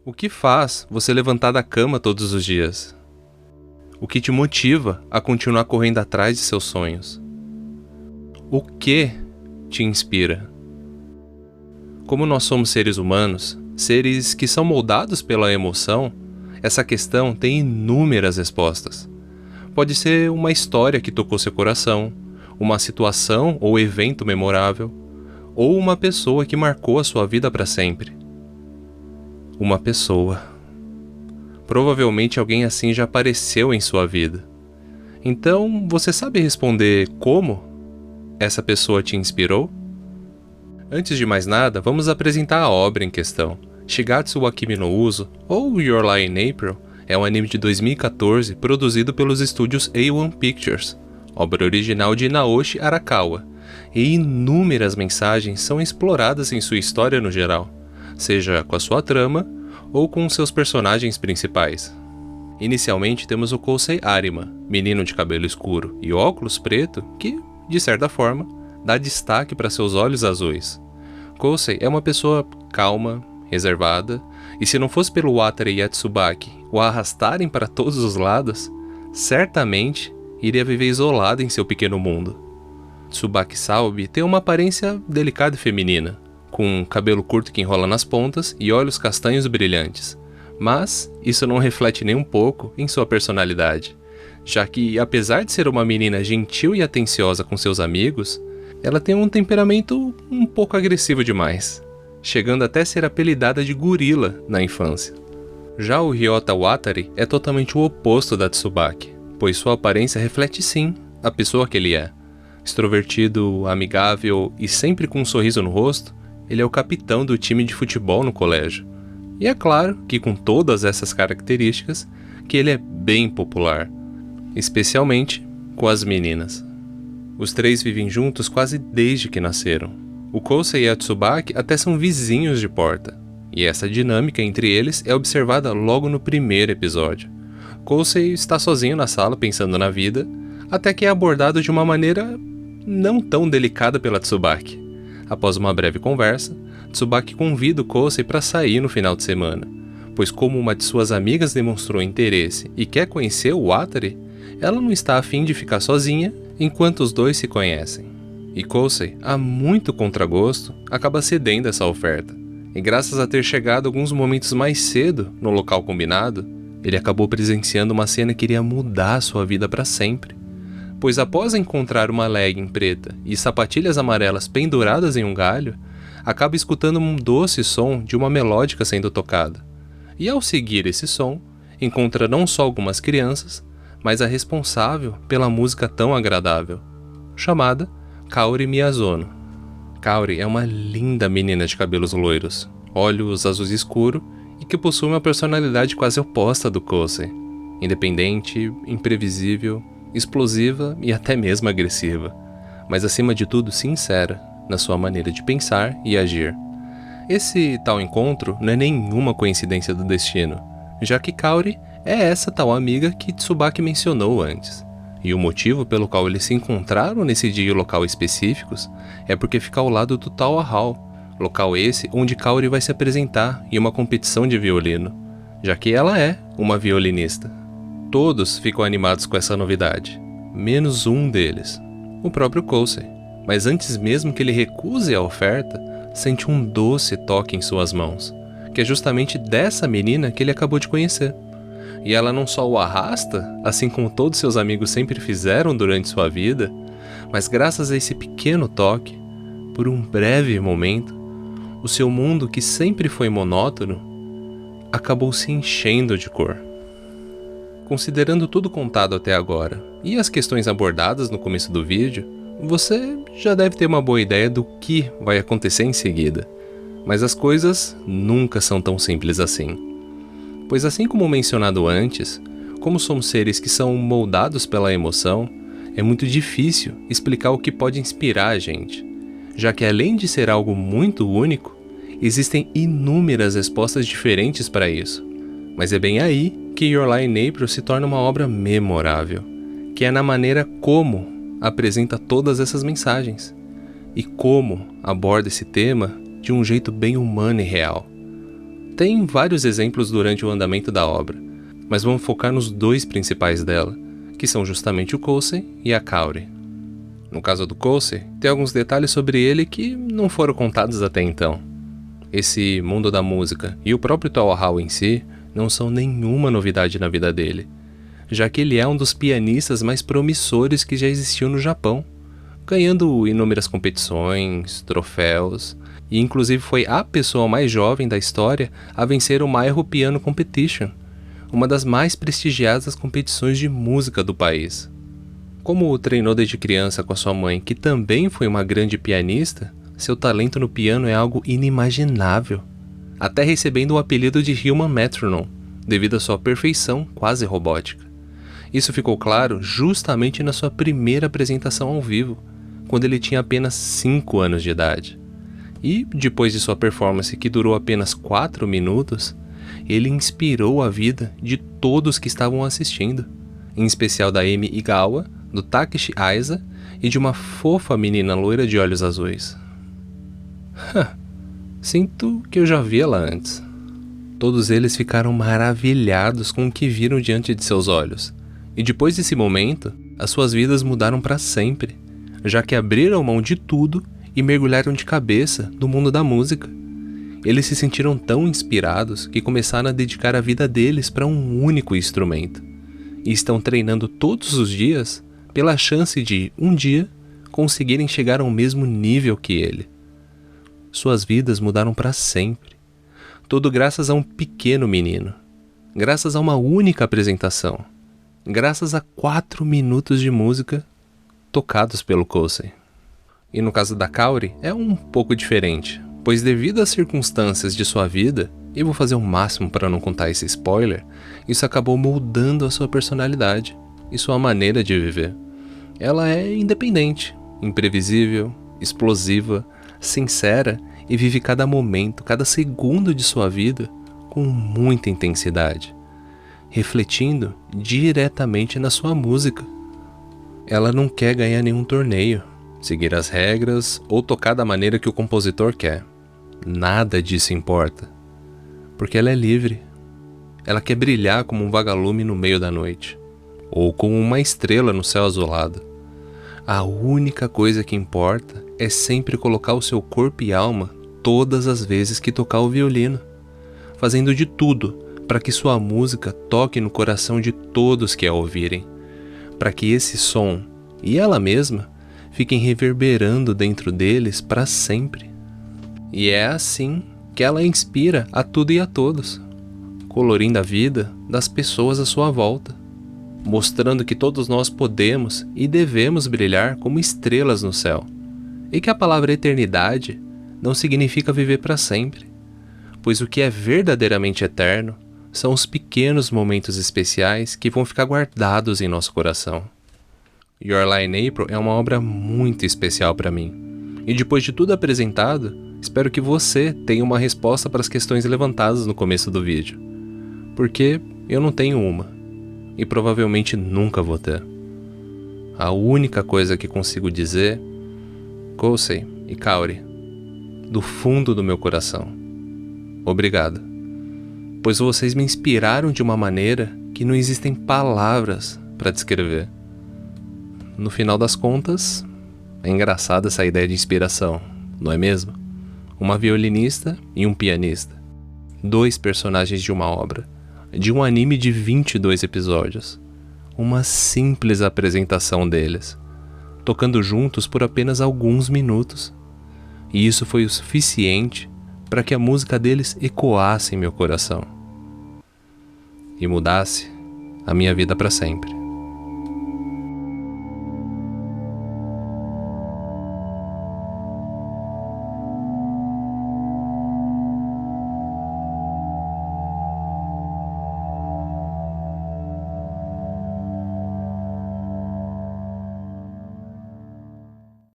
O que faz você levantar da cama todos os dias? O que te motiva a continuar correndo atrás de seus sonhos? O que te inspira? Como nós somos seres humanos, seres que são moldados pela emoção, essa questão tem inúmeras respostas. Pode ser uma história que tocou seu coração, uma situação ou evento memorável, ou uma pessoa que marcou a sua vida para sempre. Uma pessoa. Provavelmente alguém assim já apareceu em sua vida. Então, você sabe responder como essa pessoa te inspirou? Antes de mais nada, vamos apresentar a obra em questão. Shigatsu wa Kimi no Uso, ou Your Lie in April, é um anime de 2014 produzido pelos estúdios A1 Pictures, obra original de Naoshi Arakawa, e inúmeras mensagens são exploradas em sua história no geral, seja com a sua trama ou com seus personagens principais. Inicialmente temos o Kousei Arima, menino de cabelo escuro e óculos preto que, de certa forma, dá destaque para seus olhos azuis. Kousei é uma pessoa calma, reservada, e se não fosse pelo Watari e a Tsubaki o arrastarem para todos os lados, certamente iria viver isolado em seu pequeno mundo. Tsubaki Saobi tem uma aparência delicada e feminina, com cabelo curto que enrola nas pontas e olhos castanhos brilhantes, mas isso não reflete nem um pouco em sua personalidade, já que, apesar de ser uma menina gentil e atenciosa com seus amigos, ela tem um temperamento um pouco agressivo demais, chegando até ser apelidada de gorila na infância. Já o Ryota Watari é totalmente o oposto da Tsubaki, pois sua aparência reflete sim a pessoa que ele é. Extrovertido, amigável e sempre com um sorriso no rosto, ele é o capitão do time de futebol no colégio. E é claro que com todas essas características, que ele é bem popular, especialmente com as meninas. Os três vivem juntos quase desde que nasceram. O Kousei e a Tsubaki até são vizinhos de porta, e essa dinâmica entre eles é observada logo no primeiro episódio. Kousei está sozinho na sala pensando na vida, até que é abordado de uma maneira não tão delicada pela Tsubaki. Após uma breve conversa, Tsubaki convida o Kousei para sair no final de semana, pois como uma de suas amigas demonstrou interesse e quer conhecer o Watari, ela não está afim de ficar sozinha enquanto os dois se conhecem. E Kousei, a muito contragosto, acaba cedendo essa oferta. E graças a ter chegado alguns momentos mais cedo no local combinado, ele acabou presenciando uma cena que iria mudar sua vida para sempre. Pois após encontrar uma legging preta e sapatilhas amarelas penduradas em um galho, acaba escutando um doce som de uma melódica sendo tocada. E ao seguir esse som, encontra não só algumas crianças, mas a responsável pela música tão agradável, chamada Kaori Miyazono. Kaori é uma linda menina de cabelos loiros, olhos azuis escuro e que possui uma personalidade quase oposta do Kousei. Independente, imprevisível, explosiva e até mesmo agressiva, mas acima de tudo sincera na sua maneira de pensar e agir. Esse tal encontro não é nenhuma coincidência do destino, já que Kaori é essa tal amiga que Tsubaki mencionou antes. E o motivo pelo qual eles se encontraram nesse dia e local específicos é porque fica ao lado do Tawa Hall, local esse onde Kaori vai se apresentar em uma competição de violino, já que ela é uma violinista. Todos ficam animados com essa novidade, menos um deles, o próprio Kousei. Mas antes mesmo que ele recuse a oferta, sente um doce toque em suas mãos, que é justamente dessa menina que ele acabou de conhecer. E ela não só o arrasta, assim como todos seus amigos sempre fizeram durante sua vida, mas graças a esse pequeno toque, por um breve momento, o seu mundo que sempre foi monótono, acabou se enchendo de cor. Considerando tudo contado até agora, e as questões abordadas no começo do vídeo, você já deve ter uma boa ideia do que vai acontecer em seguida. Mas as coisas nunca são tão simples assim. Pois assim como mencionado antes, como somos seres que são moldados pela emoção, é muito difícil explicar o que pode inspirar a gente, já que além de ser algo muito único, existem inúmeras respostas diferentes para isso. Mas é bem aí que Your Lie in April se torna uma obra memorável, que é na maneira como apresenta todas essas mensagens, e como aborda esse tema de um jeito bem humano e real. Tem vários exemplos durante o andamento da obra, mas vamos focar nos dois principais dela, que são justamente o Coulson e a Cowrie. No caso do Coulson, tem alguns detalhes sobre ele que não foram contados até então. Esse mundo da música e o próprio Tao Hall em si não são nenhuma novidade na vida dele, já que ele é um dos pianistas mais promissores que já existiu no Japão, ganhando inúmeras competições, troféus, e inclusive foi a pessoa mais jovem da história a vencer o Mayro Piano Competition, uma das mais prestigiadas competições de música do país. Como treinou desde criança com a sua mãe, que também foi uma grande pianista, seu talento no piano é algo inimaginável, até recebendo o apelido de Human Metronome, devido à sua perfeição quase robótica. Isso ficou claro justamente na sua primeira apresentação ao vivo, quando ele tinha apenas 5 anos de idade. E, depois de sua performance que durou apenas 4 minutos, ele inspirou a vida de todos que estavam assistindo, em especial da Emi Igawa, do Takeshi Aiza e de uma fofa menina loira de olhos azuis. Sinto que eu já vi ela antes. Todos eles ficaram maravilhados com o que viram diante de seus olhos, e depois desse momento, as suas vidas mudaram para sempre, já que abriram mão de tudo e mergulharam de cabeça no mundo da música. Eles se sentiram tão inspirados que começaram a dedicar a vida deles para um único instrumento, e estão treinando todos os dias pela chance de, um dia, conseguirem chegar ao mesmo nível que ele. Suas vidas mudaram para sempre, tudo graças a um pequeno menino, graças a uma única apresentação, graças a 4 minutos de música tocados pelo Coulson. E no caso da Cowrie é um pouco diferente, pois devido às circunstâncias de sua vida, e vou fazer o máximo para não contar esse spoiler, isso acabou moldando a sua personalidade e sua maneira de viver. Ela é independente, imprevisível, explosiva, sincera e vive cada momento, cada segundo de sua vida com muita intensidade, refletindo diretamente na sua música. Ela não quer ganhar nenhum torneio, seguir as regras ou tocar da maneira que o compositor quer. Nada disso importa, porque ela é livre. Ela quer brilhar como um vagalume no meio da noite, ou como uma estrela no céu azulado. A única coisa que importa é sempre colocar o seu corpo e alma todas as vezes que tocar o violino, fazendo de tudo para que sua música toque no coração de todos que a ouvirem, para que esse som e ela mesma fiquem reverberando dentro deles para sempre. E é assim que ela inspira a tudo e a todos, colorindo a vida das pessoas à sua volta, mostrando que todos nós podemos e devemos brilhar como estrelas no céu, e que a palavra eternidade não significa viver para sempre, pois o que é verdadeiramente eterno são os pequenos momentos especiais que vão ficar guardados em nosso coração. Your Lie in April é uma obra muito especial para mim, e depois de tudo apresentado, espero que você tenha uma resposta para as questões levantadas no começo do vídeo, porque eu não tenho uma, e provavelmente nunca vou ter. A única coisa que consigo dizer, Coulson e Cowrie, do fundo do meu coração, obrigado, pois vocês me inspiraram de uma maneira que não existem palavras para descrever. No final das contas, é engraçada essa ideia de inspiração, não é mesmo? Uma violinista e um pianista, 2 personagens de uma obra, de um anime de 22 episódios, uma simples apresentação deles, tocando juntos por apenas alguns minutos, e isso foi o suficiente para que a música deles ecoasse em meu coração e mudasse a minha vida para sempre.